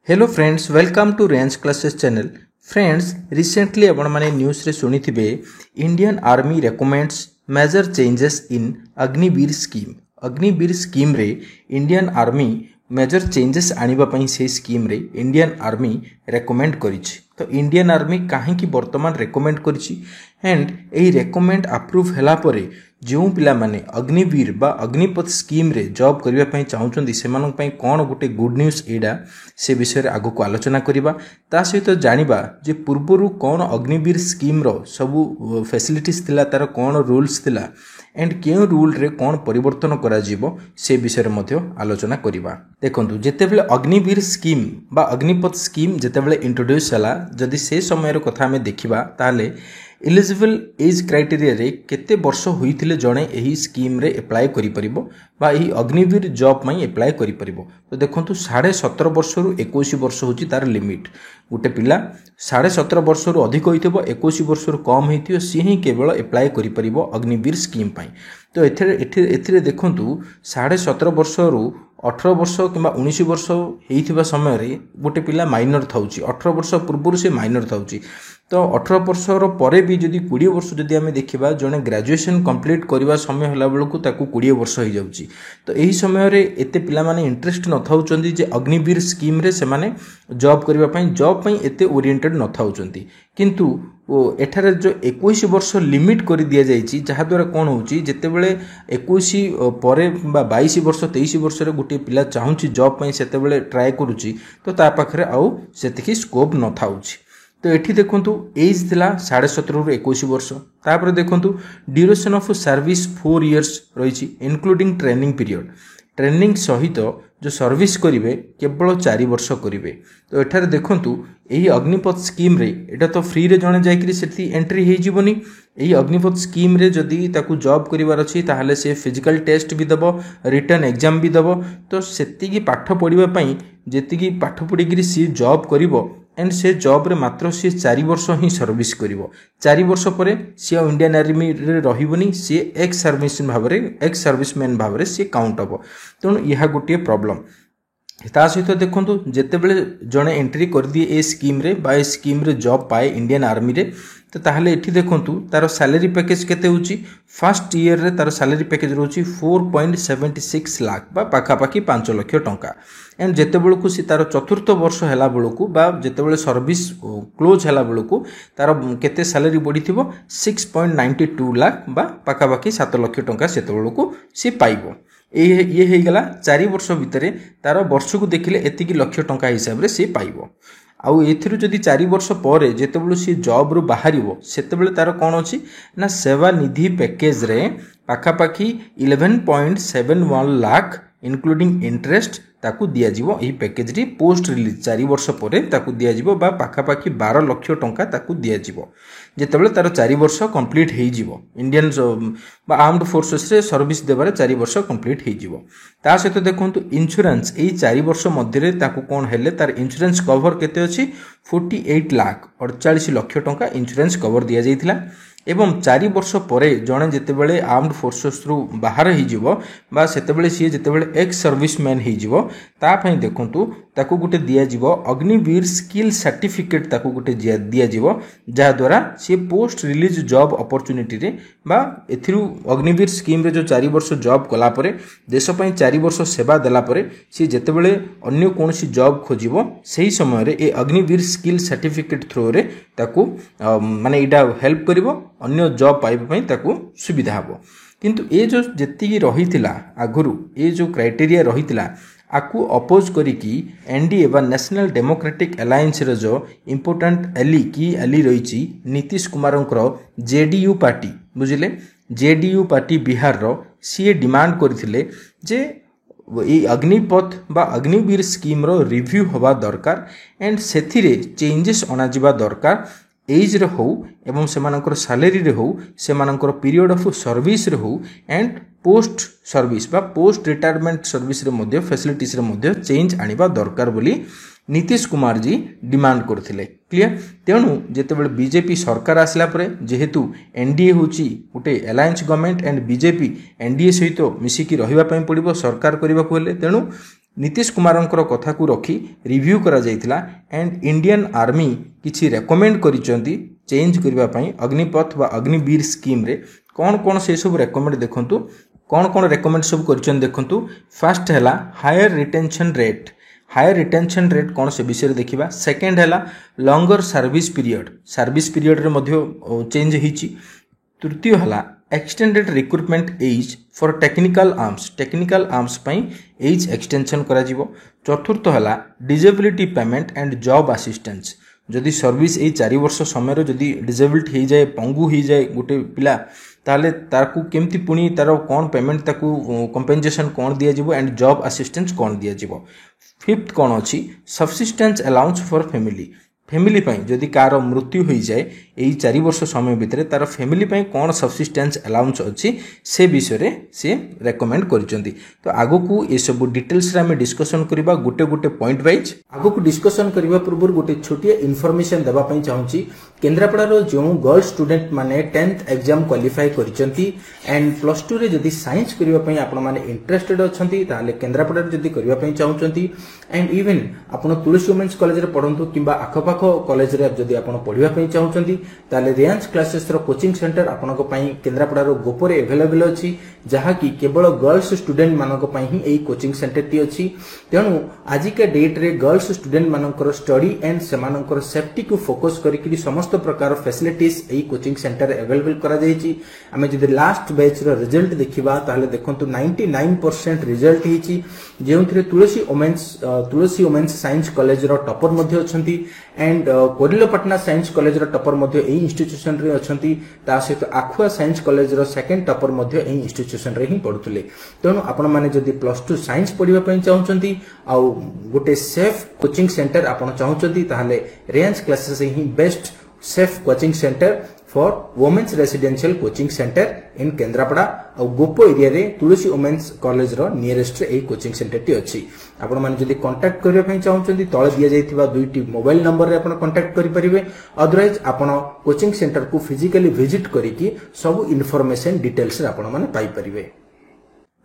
Hello friends, welcome to Range Classes channel. Friends, recently आपण माने news रे सुनिथिबे Indian army recommends major changes in Agniveer scheme. Agniveer scheme रे Indian army major changes आनिबा पई से स्कीम रे इंडियन आर्मी रेकमेंड करिछि। तो इंडियन आर्मी काहे कि वर्तमान रेकमेंड करिछि एंड एही रेकमेंड अप्रूव हैला परे जो पिला माने अग्निवीर बा अग्निपथ स्कीम रे जॉब करबा पई चाहुचंदी सेमानक पई कोन गोटे गुड न्यूज एडा से विषय रे आगो को आलोचना करिबा। ता सहित जानिबा जे पूर्वरु कोन अग्निवीर स्कीम रो सबु फैसिलिटीज थिला, तार कोन रूल्स थिला एंड केउ रूल रे कोन परिवर्तन करा जीवो से विषय रे मध्य आलोचना करिबा। देखंतु जेतेबेले अग्निवीर स्कीम बा अग्निपथ स्कीम जेतेबेले इंट्रोड्यूस हला, जदि से समय रो कथा में देखिबा ताले एलिजिबल एज क्राइटेरिया रे केते वर्ष होइथिले जणे एही स्कीम रे अप्लाई करि परिबो बा एही अग्निवीर जॉब मई अप्लाई करि परिबो। तो देखंतु 17.5 वर्ष रु 21 वर्ष होची तार लिमिट। गुटे पिला 17.5 वर्ष रु अधिक होइथिबो, 21 वर्ष रु कम होइथियो, सी ही केवल अप्लाई करि परिबो अग्निवीर स्कीम पई। तो एथिरे देखंतु 17.5 वर्ष रु 18 वर्ष किंबा 19 वर्ष होइथिबा समय रे गोटे पिला माइनर थाउची, 18 वर्ष पूर्व से माइनर थाउची। तो 18 वर्ष परे भी जदि 20 वर्ष जदि आमे देखिबा, जने ग्रेजुएशन कंप्लीट करबा समय होला बेलकु ताकू 20 वर्ष हो जाउची। तो एही समय रे एते पिला माने इंटरेस्ट न थाउचंदी जे अग्निवीर स्कीम रे से माने जॉब करबा पई एते ओरिएंटेड न थाउचंदी। किंतु एठारे जो 21 वर्ष लिमिट कर दिया जाइछि, जहा द्वारा कोन होउची जेते बेले 21 परे बा 22 वर्ष 23 वर्ष रे गुटे पिला चाहुची जॉब पई सेते बेले ट्राई करूची, तो ता पाखरे आउ सेतिकी स्कोप न थाउची। तो एठी देखंतु एज थिला 17.5 रु 21 वर्ष। तापर देखंतु ड्यूरेशन ऑफ सर्विस 4 इयर्स रहिछि इंक्लूडिंग ट्रेनिंग पीरियड। ट्रेनिंग सहित जो सर्विस करिवे केवल 4 वर्ष करिवे। तो एठारे देखंतु एही अग्निपथ स्कीम रे एटा तो फ्री रे जणे जायकरी सेठी एंट्री हे जीवनी। एही अग्निपथ स्कीम रे जदी ताकू जॉब करिवार अछि ताहाले से फिजिकल टेस्ट भी दबो, रिटन एग्जाम भी दबो। तो सेति की पाठ पढिबा पई जेति की पाठ पढिकरी सी जॉब करिवो एंड से जॉब रे मात्र सी 4 वर्ष ही सर्विस करिवो। 4 वर्ष परे सी इंडियन आर्मी रे रहिबनी, सी एक्स सर्विसमैन भाबरे सी काउंट हबो। तेणु यह गोटे प्रॉब्लम। ता सहित देखंतु जेतेबेले जणे एंट्री कर दिए ए स्कीम रे बा ए स्कीम रे जॉब पाए इंडियन आर्मी रे, तो ताहले एठी देखंतु तार सैलरी पैकेज केते होची। फर्स्ट ईयर रे तार सैलरी पैकेज रोची 4.76 लाख बा पाखा पाखी 5 लाख टंका। एंड जेते बेलकु सी तार चतुर्थ वर्ष हैला बेलकु बा जेते बेले सर्विस क्लोज हैला बेलकु तार केते सैलरी बढ़ी थिबो 6.92 लाख बा पाखा पाखी 7 लाख टंका सेते बेलकु सी पाइबो। ये हे गला 4 वर्ष भितरे तार वर्ष को देखिले एतिकी लक्ष टंका हिसाब रे सी पाइबो। आउ एथिरु जदि 4 वर्ष परे जेतेबेले सी जॉब रु बाहरिबो सेतेबेले तार कोन अछि ना सेवा निधि पैकेज रे पाखा पाखी 11.71 लाख इंक्लूडिंग इंटरेस्ट ताकू दिया जीवो। एही पैकेज री पोस्ट रिलीज 4 वर्ष परे ताकू दिया जीवो बा पाखा पाखी 12 लाख टंका ताकू दिया जीवो जेतेबेले तार 4 वर्ष कंप्लीट हेई जीवो। इंडियन बा आर्म्ड फोर्सेस रे सर्विस देबारे 4 वर्ष कंप्लीट हेई जीवो। ता सहित देखंतु इंश्योरेंस एही 4 वर्ष मध्ये रे ताकू कोन हेले तार इंश्योरेंस कवर केते अछि 48 लाख 48 लाख टंका इंश्योरेंस कवर दिया जाइथिला। एवं 4 वर्ष परे जणे जेतेबेले आर्म्ड फोर्सेस रु बाहर ही जीवो बा सेतेबेले सी जेतेबेले एक्स सर्विसमैन ही जीवो, ता पई देखंतु ताकू गुटे दिया जीवो अग्निवीर स्किल सर्टिफिकेट ताकू गुटे दिया जीवो, जहा द्वारा सी पोस्ट रिलीज जॉब अपॉर्चुनिटी रे बा एथिरु अग्निवीर स्कीम रे जो 4 वर्ष जॉब कला परे देश पई 4 वर्ष सेवा देला परे सी जेतेबेले अन्य कोनसी जॉब खोजिवो सेही समय रे ए अग्निवीर स्किल सर्टिफिकेट थ्रू रे ताकू माने इडा हेल्प करिवो, अन्य जॉब पाइबा पई ताकू सुविधा हबो। किंतु ए जो जेतिकी रहितिला आगुरु ए जो क्राइटेरिया रहितिला आकु अपोज करिकी एनडीए बा नेशनल डेमोक्रेटिक अलायंस रे जो इंपोर्टेंट एली रहिछि नीतीश कुमारंकर जेडीयू पार्टी, बुझिले जेडीयू पार्टी बिहार रो सी डिमांड करथिले जे ए अग्निपथ बा अग्निवीर स्कीम रो रिव्यू होबा दरकार एंड सेथिरे चेंजेस अना जिबा दरकार। एज रे हो एवं सेमानकर सैलरी रे हो, सेमानकर पीरियड ऑफ सर्विस रे हो एंड पोस्ट सर्विस बा पोस्ट रिटायरमेंट सर्विस रे मध्ये फैसिलिटीज रे मध्ये चेंज आनिबा दरकार बोली नीतीश कुमार जी डिमांड करथिले। क्लियर। तेणु जेतेबेले बीजेपी सरकार आसला परे जेहेतु एनडीए होची गोटे alliance government and BJP NDA सहित मिसिकी रहिबा पई पड़िबो सरकार करबा को हेले, तेणु नीतीश कुमारंकर कथा को रखी रिव्यू करा जायतिला एंड इंडियन आर्मी किछि रेकमेंड करिसंती चेंज करबा पई अग्निपथ वा अग्निवीर स्कीम रे कौन कौन से सब रेकमेंड देखंतु कौन कौन रेकमेंड सब करिसंती देखंतु फर्स्ट हैला higher retention rate higher retention rate कौन से विषय देखिबा सेकंड हैला लॉन्गर सर्विस पीरियड रे मध्य चेंज हिची तृतीय हैला extended recruitment age for technical arms पई एज एक्सटेंशन करा जिवो चतुर्थ हैला disability payment and job assistance जदि सर्विस ए 4 वर्ष समय जदि डिजेबिलिटी हो जाए पंगु हो जाए गोटे पिला ताले ताकू केमती पुणी तार कौन पेमेंट ताकू कंपेंसेशन कौन दिया जिवो एंड जॉब असिस्टेंस कौन दिया जिवो फिफ्थ कौन अच्छी सब्सिस्टेंस अलाउंस फॉर फैमिली पाई जदि कार मृत्यु हो जाए यही 4 वर्ष समय भितर तार फैमिली पाई कौन सब्सिस्टेंस अलाउंस अच्छी से विषय से रेकमेंड करिसेंती तो आगो को ये सब डिटेल्स रे हमें डिस्कशन करबा गोटे गोटे पॉइंट वाइज आगो को डिस्कशन करबा पूर्व गोटे छोटिया इन्फॉर्मेशन देबा पई चाहूची केन्द्रापड़ा जो गर्ल स्टूडेंट माने 10th एग्जाम क्वालिफाई करिसेंती एंड +2 रे जदि साइंस करबा पई आपण माने इंटरेस्टेड अछंती ताले केन्द्रापड़ा जदि करबा पई चाहूचंती एंड इवन आपण तुलसी वुमेन्स कॉलेज रे पढंतु किबा आखपाख कॉलेज रे जदि आपण पढिबा पई चाहूचंती ताले रियांस क्लासेस रो कोचिंग सेंटर आपनको पई केन्द्रापड़ा रो गोपरे अवेलेबल अछि जहा कि केवल गर्ल्स स्टूडेंट मानको पई ही एई कोचिंग सेंटर टी अछि तेनु आज के डेट रे गर्ल्स स्टूडेंट मानकर स्टडी एंड सेमानकर सेफ्टी को फोकस करिकि समस्त प्रकार फैसिलिटीज एई कोचिंग सेंटर अवेलेबल करा जायछि आमे जदि लास्ट बैच रो रिजल्ट देखिबा ताले देखंतु 99% रिजल्ट हिछि जेउथरे तुलसी वुमेन्स साइंस कॉलेज रो टॉपर मध्ये अछंती एंड कोरिलोपाटना साइंस कॉलेज रो टॉपर मध्ये एई इंस्टीट्यूशन रे अछंती ता सहित आखुआ साइंस कॉलेज रो सेकंड टॉपर मध्ये एई इंस्टीट्यूशन रे ही पढुतले तेनु आपण माने जदि +2 साइंस पढिबा पई चाहउचंती आ गोटे सेफ कोचिंग सेंटर आपण चाहउचंती ताहाले रेंज क्लासेस ही best safe coaching centre for women's residential coaching centre in Kendrapara आ गोपो एरिया रे तुलसी वुमेन्स कॉलेज रो नियरेस्ट ए कोचिंग सेंटर टी अछि आपण माने जदि कांटेक्ट करिया पई चाहउचंती तळे दिया जायथिबा दुईटी मोबाइल नंबर रे आपण कांटेक्ट करि परिबे अदरवाइज आपण कोचिंग सेंटर को फिजिकली विजिट करिकि सब इन्फॉर्मेशन डिटेल्स रे आपण माने पाई परिबे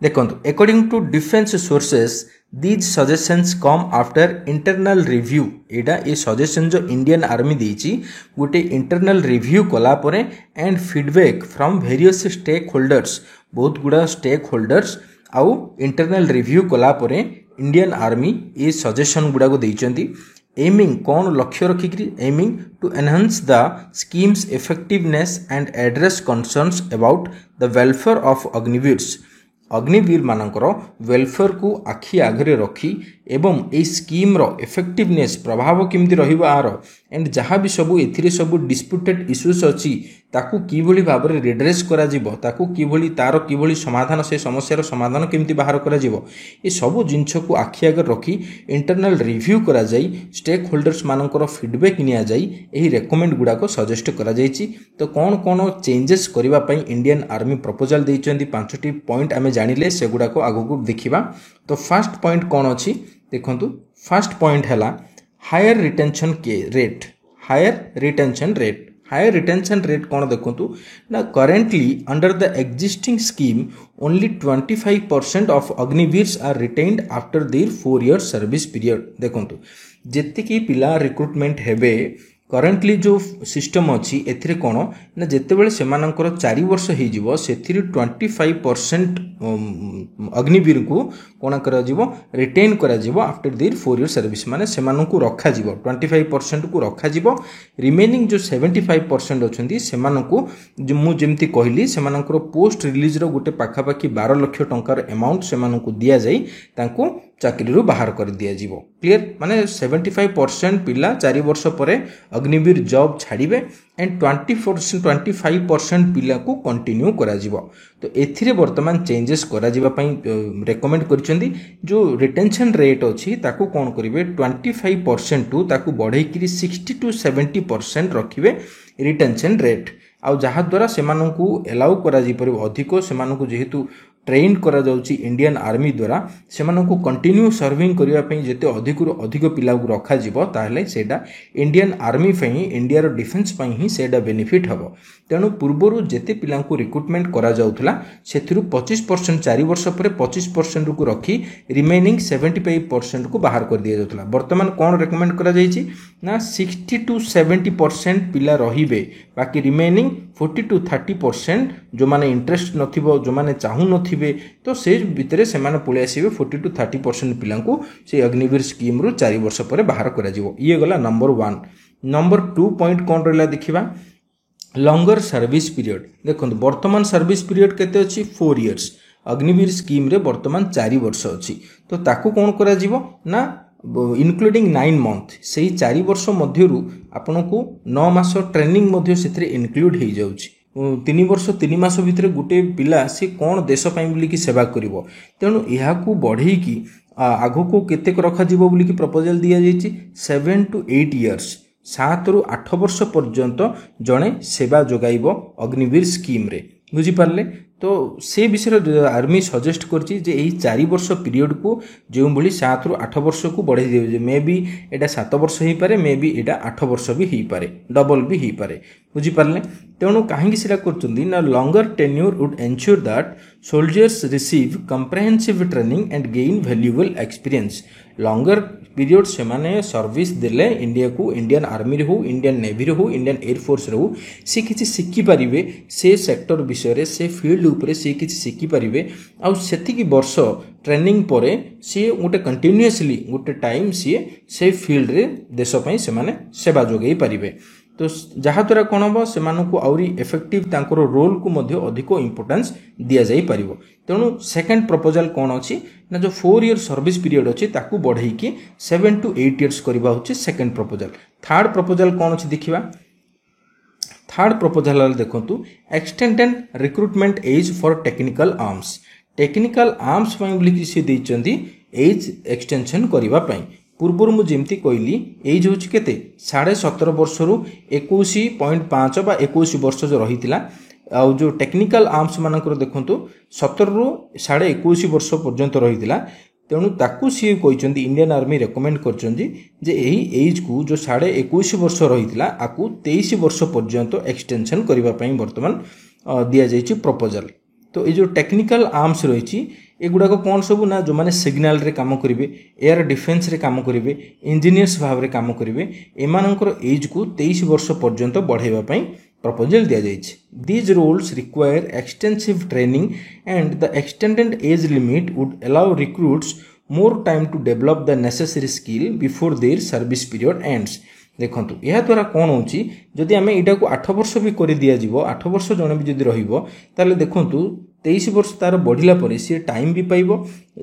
देखंतु according to defence sources these suggestions come after internal review एडा ये सजेशन जो इंडियन आर्मी देछि गोटे इंटरनल रिव्यू कला परे and feedback from various stakeholders बहुत गुड़ा स्टेक होल्डर्स आउ इंटरनल रिव्यू कला परे इंडियन आर्मी ये सजेशन गुड़ा को देइचंती एमिंग कौन लक्ष्य रखिकरी aiming to enhance the scheme's effectiveness and address concerns about the welfare of Agniveer मानकर वेलफेयर को आखि आगरे रखी एवं ए स्कीम रो इफेक्टिवनेस प्रभाव किमती रहिबा आर एंड जहाँ भी सबू एथिरे सबू डिस्प्यूटेड इश्यूज अछि ताकू किभली भाव में रिड्रेस करा जिवो ताकू किभली तार किभली समाधान से समस्यार समाधान केमती बाहर करा जिवो ए सबू जिंस को आखि आगे रखी इंटरनल रिव्यू करा जाई स्टेक होल्डर्स मानकर फीडबैक निया जाई एही रेकमेंड गुडा को सजेस्ट करा जाईची तो कौन कौन चेंजेस करबा पई इंडियन आर्मी प्रपोजल देइचंदी 5टी पॉइंट आमे जानिले से गुडा को आगु को देखिबा तो फर्स्ट पॉइंट कौन अछि देखंतु फर्स्ट पॉइंट हैला हायर रिटेंशन रेट कौन देखंतु ना currently under the existing scheme only 25% of Agniveers are retained after their 4 year service period देखंतु जेते की पिला रिक्रुटमेंट हेबे करेंटली जो सिस्टम अच्छी एथिरे कौन ना जितेबाला से 4 वर्ष हो 25% अग्निवीर को कौन कर रिटेन कर आफ्टर देयर 4 year सर्विस माने से रखा 25% को रखा रिमेनिंग जो 75% अच्छी से मुझे कहली से पोस्ट रिलीज रो गोटे पाखापाखि 12 लाख टंकार अमाउंट से दि जाए चाकरी बाहर कर दिया जीवो क्लियर माने 75% पिला 4 वर्ष परे अग्निवीर जॉब छाड़िबे एंड 25% पिला को कंटिन्यू करा जीवो तो एथिरे वर्तमान चेंजेस करा जीवा पई रेकमेंड करछंदी जो रिटेंशन रेट अछि ताको कोन करिवे 25% टू ताको बढ़ई कि 60 to 70% रखिबे रिटेंशन रेट आउ जहा द्वारा से एलाउ करा जी परिबो अधिक से जेहेतु ट्रेन करा जाउची इंडियन आर्मी द्वारा से कंटिन्यू सर्विंग करने जिते अधिक पिला को रखा ताहले सेटा इंडियन आर्मी इंडिया डिफेन्स ही सेटा बेनिफिट हम तेणु पूर्वर जिते पिला रिक्रुटमेंट करा जाउथला सेथिरु 25% 4 वर्ष पर 25% को रखी रिमेनिंग 75% को बाहर कर दिया जाउथला। वर्तमान कौन रेकमेंड करा जाइछि ना 60 to 70% पिला रहिबे बाकी रिमेनिंग 40 to 30% जो माने इंटरेस्ट नथिबो जो माने चाहू नथिबे तो से भितरे से माने पळे आसीबे 40 to 30% पिला को से अग्निवीर स्कीम रु 4 वर्ष पर बाहर करा जिवो। ये गला नंबर 1। नंबर 2 पॉइंट कौन रहला देखिबा लॉन्गर सर्विस पीरियड। देखो वर्तमान सर्विस पीरियड केते अछि 4 इयर्स अग्निवीर स्कीम रे वर्तमान 4 वर्ष अछि तो ताकू कौन करा जिवो ना इनक्लूडिंग 9 मंथ से 4 वर्ष मध्यरु आपन को 9 मास ट्रेनिंग मध्य सेथरे इनक्लूड हो जाउछि। 3 वर्ष 3 मास भितर गुटे पिला से कौन देश पाई बोली की सेवा करिवो तेणु यहाँ को बढ़ई की आगो को केते रखा जिवो बोली की प्रपोजल दिया जाइछि 7 to 8 इयर्स 7 ରୁ 8 वर्ष पर्यंत जड़े सेवा जोगाइब अग्निवीर स्कीम रे बुझी पारले। तो से विषय आर्मी सजेस्ट करछि जे एही 4 वर्ष पीरियड को जो भली 7 ରୁ 8 वर्ष को बढ़ाई दियो मे बी एटा 7 वर्ष ही पारे मे बी एटा 8 वर्ष भी ही पारे डबल भी ही पारे बुझी पारले। तेणु कहीं सेटा करछुंदी ना longer tenure would ensure that soldiers receive comprehensive training and gain valuable experience. Longer period से माने सर्विस देले इंडिया को इंडियन आर्मी रे हो इंडियन नेवी रे हो इंडियन एयरफोर्स रे हो से किछि सिखि परिबे से सेक्टर विषय रे से फील्ड ऊपर से किछि सिखि परिबे आ सेति की वर्ष ट्रेनिंग परे सी गोटे कंटिन्यूअसली गोटे टाइम सी से फील्ड रे देश पई से माने सेवा जोगई परिबे तो जहाँ द्वारा कौन हम से आउरी इफेक्टिव तांकर रोल को मध्य अधिक इंपोर्टेंस दिया जाई परिबो। तेणु सेकंड प्रपोजल कौन अच्छी ना जो 4 ईयर सर्विस पीरियड अच्छी ताकू बढ़ई की 7 to 8 इयर्स करबा होची सेकंड प्रपोजल। थर्ड प्रपोजल कौन अच्छी देखिबा थर्ड प्रपोजल देखंतु extended recruitment age for technical arms. Technical arms पई बोली से देइचंदी एज एक्सटेंशन करबा पई पूर्वर मुझे कहली एज हूँ केते 17.5 वर्ष रु 21.5 बा 21 वर्ष जो रही आ जो टेक्निकल आर्म्स मानकर देखंतु 17 रु 21.5 वर्ष पर्यंत रही तेणु ताकू सी कहते इंडियन आर्मी रेकमेंड करछंदी जे एही एज को जो 21.5 वर्ष रही आकू 23 वर्ष पर्यंत एक्सटेंशन करबा पई वर्तमान दिया जाइछि प्रपोजल। तो ये जो टेक्निकल आर्म्स रही एगुड़ाक कौन सब ना जो माने सिग्नल रे काम करेंगे एयर डिफेन्स रे काम करेंगे इंजीनियर्स भाव रे काम करेंगे एमानकर एज को 23 वर्ष पर्यंत बढ़ाइबा पई प्रपोजल दिया जाइछि। These roles require extensive training and the extended age limit would allow recruits more time to develop the necessary skill before their service period ends. देखंतु यह द्वारा कौन होची जदि आमे एटा को 8 वर्ष भी कर दिया जिवो 8 वर्ष जने भी जदि रहिबो ताले देखंतु 23 वर्ष तार बढ़िला परे सी टाइम भी पाइबो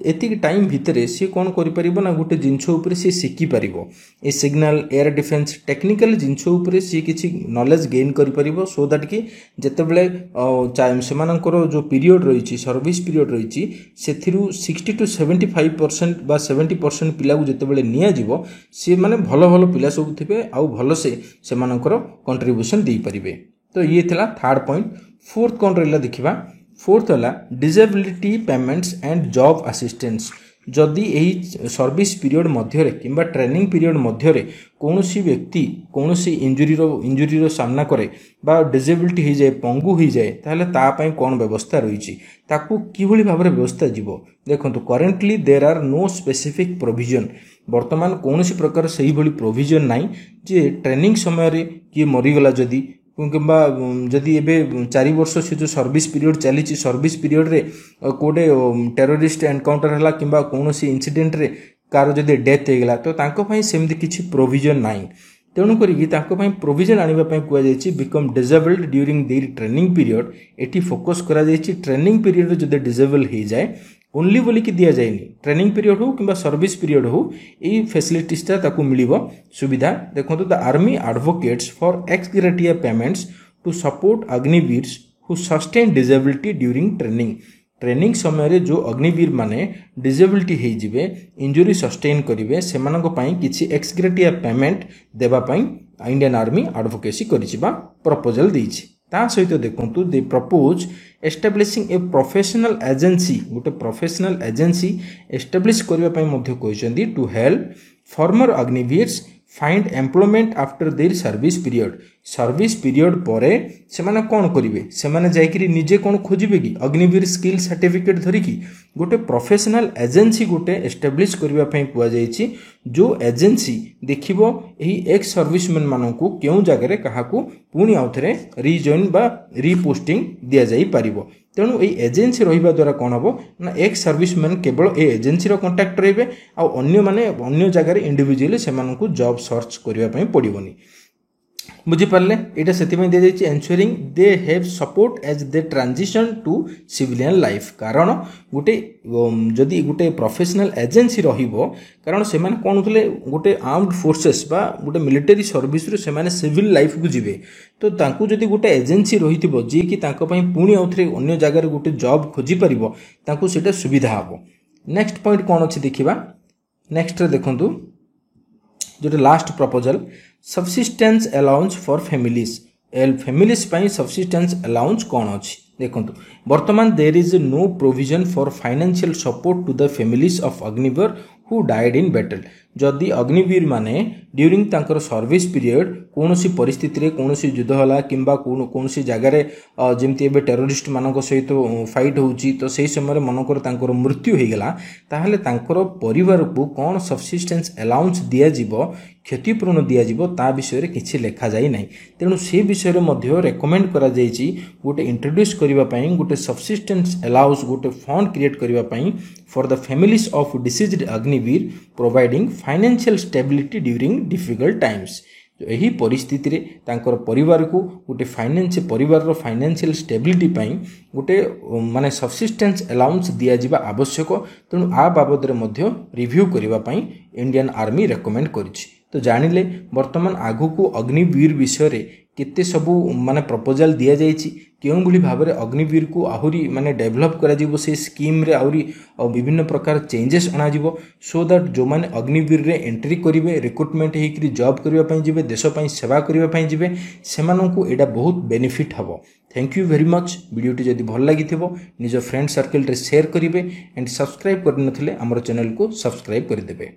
एति टाइम भितरे सी कौन करि परिबो ना गोटे जिंस ऊपर सी सिखि परिबो ए सिग्नल एयर डिफेन्स टेक्निकल जिंस ऊपर सी किछि नॉलेज गेन करि परिबो सो दैट कि जते बेले सेमानकर जो पीरियड रहिछि सर्विस पीरियड रहिछि सेथिरु 60 to 75% बा 70% पिला को जते बेले निया जिवो सी माने भलो भलो पिला सब थिबे आ भलो से सेमानकर कंट्रीब्यूशन देई परिबे। तो ये थिला थर्ड पॉइंट। फोर्थ कौन रहला देखिबा फोर्थ है disability payments and job assistance. जदि यही सर्विस पीरियड मध्य किंबा ट्रेनिंग पीरियड मध्य कौन व्यक्ति कौन इंजुरी सामना करे बा डिसेबिलिटी हो जाए पंगु हो जाए ताहले तापाई कौन व्यवस्था रही ताकू किभली भाव व्यवस्था जीवो। देखंतु currently there are no specific provision वर्तमान कौन प्रकार से प्रोविजन नाई जे ट्रेनिंग समय किए मरीगला जदि किंबा जदि एबे 4 वर्ष से जो सर्विस पीरियड चली सर्विस पीरियड रे कोडे टेररिस्ट एनकाउंटर हला किंबा कोनोसी इंसिडेंट रे कार जदि डेथ हेगला तो तांको पई सेमति किछि प्रोविजन नाइ तेणु करी तांको पई प्रोविजन आनिबा पई कुआ जायछि become disabled during their training period. एटी फोकस करा जायछि ट्रेनिंग पीरियड जदि डिसेबल हो जाए ओनली बोली कि दिया जाएनी ट्रेनिंग पीरियड हो कि सर्विस पीरियड हो यही फैसिलिटीजटा ताकू मिलिबो सुविधा। देखो the army advocates for ex gratia payments to support Agniveers who sustain disability during training. Training समय जो अग्निवीर माने डिसेबिलिटी हो जिवे इंजुरी सस्टेन करेंगे से किसी एक्स ग्रेटिया पेमेंट देवा इंडियन आर्मी एडवोकेसी करिछि बा प्रपोजल देछि। ता सहित देखंतु they propose establishing a professional agency गोटे प्रोफेशनल एजेंसी एस्टाब्लिश करबा पई मध्ये कहउछंदी to help former Agniveers find employment after their service period परे से माने कोन करिवे से माने जायकरी निजे कोन खोजिबे कि अग्निवीर स्किल सर्टिफिकेट धरि कि गोटे प्रोफेशनल एजेंसी गोटे एस्टाब्लिश करबा पई कुआ जायछि जो एजेंसी देखिबो एही एक्स सर्विसमैन माननकु केउ जगह काहाकू पुणी आउथरे रिजॉइन बा रिपोस्टिंग दिया जाई परिबो तेणु ये एजेंसी रहिबा द्वारा कौन हम ना एक्स सर्विसमैन केवल ए एजेंसी कंटाक्ट रहिबे आ अन्य माने अन्य जगह इंडिविजुअली से जॉब सर्च करबा पई पड़िबोनी बुझिपारे यहाँ से दिया जाए ensuring they have support as they transition to civilian life कारण गोटे जदि गोटे प्रोफेशनल एजेंसी रहिबो कारण से माने कौन होते गोटे आर्म्ड फोर्सेस बा गोटे मिलिटरी सर्विस रू से माने सिविल लाइफ को जीवे तो तांकू जदि गोटे एजेंसी रहिथिबो जी कि तांको पई पुणी आउथरे अन्य जगह गोटे जॉब खोजी परिबो तांकू सेटा सुविधा हबो। नेक्स्ट पॉइंट कौन अछि देखिबा नेक्स्ट रे देखंतु जो last proposal subsistence allowance for families पाई सब्सिस्टेंस अलाउंस कौन अच्छी देखो वर्तमान there is no provision for financial support to the families of Agniveer who died in battle जदि अग्निवीर माने ड्यूरिंग तांकर सर्विस पीरियड कौन सी परिस्थिति रे कौन सी युद्ध होला किंबा कौन सी जगह जमती एबे टेररिस्ट मानक सहित फाइट होउची तो सही समय मनकर तांकर मृत्यु हो गला ताहले तांकर परिवार को कौन सब्सिस्टेंस अलाउंस दिया जिवो क्षतिपूरण दिया जिवो ता विषय रे किछि लेखा जाई नै तेणु से विषय रे मध्य रेकमेंड करा जायछि गोटे इंट्रोड्यूस करबा पई गोटे सब्सिस्टेंस अलाउंस गोटे फंड क्रिएट करबा पई for the families of deceased Agniveer providing financial stability during difficult times यही परिस्थिति रे तांकर परिवार को गोटे परिवार रो फाइनेंशियल स्टेबिलिटी पई गोटे माने सब्सिस्टेंस अलाउंस दिया जिबा आवश्यक तेणु आ बाबद रे मध्य रिव्यू करबा पई इंडियन आर्मी रेकमेंड करिछि। तो जानिले वर्तमान आगु को अग्निवीर विषय रे केते सबु माने प्रपोजल दिया जायछि केउं भली भाव रे अग्निवीर को आहुरी माने डेवलप करा जिवो से स्कीम रे आहुरी विभिन्न प्रकार चेंजेस अना जिवो सो दैट जो माने अग्निवीर रे एंट्री करिवे रिक्रुटमेंट हेकरी जॉब करबा पई जिवे देश पई सेवा करबा पई जिवे सेमानंकु एडा बहुत बेनिफिट हबो। थैंक यू वेरी मच वीडियोटी जदि भल लागिथिबो निज फ्रेंड सर्कल रे शेयर करिवे एंड सब्सक्राइब करनथिले हमर चैनल को सब्सक्राइब कर देबे।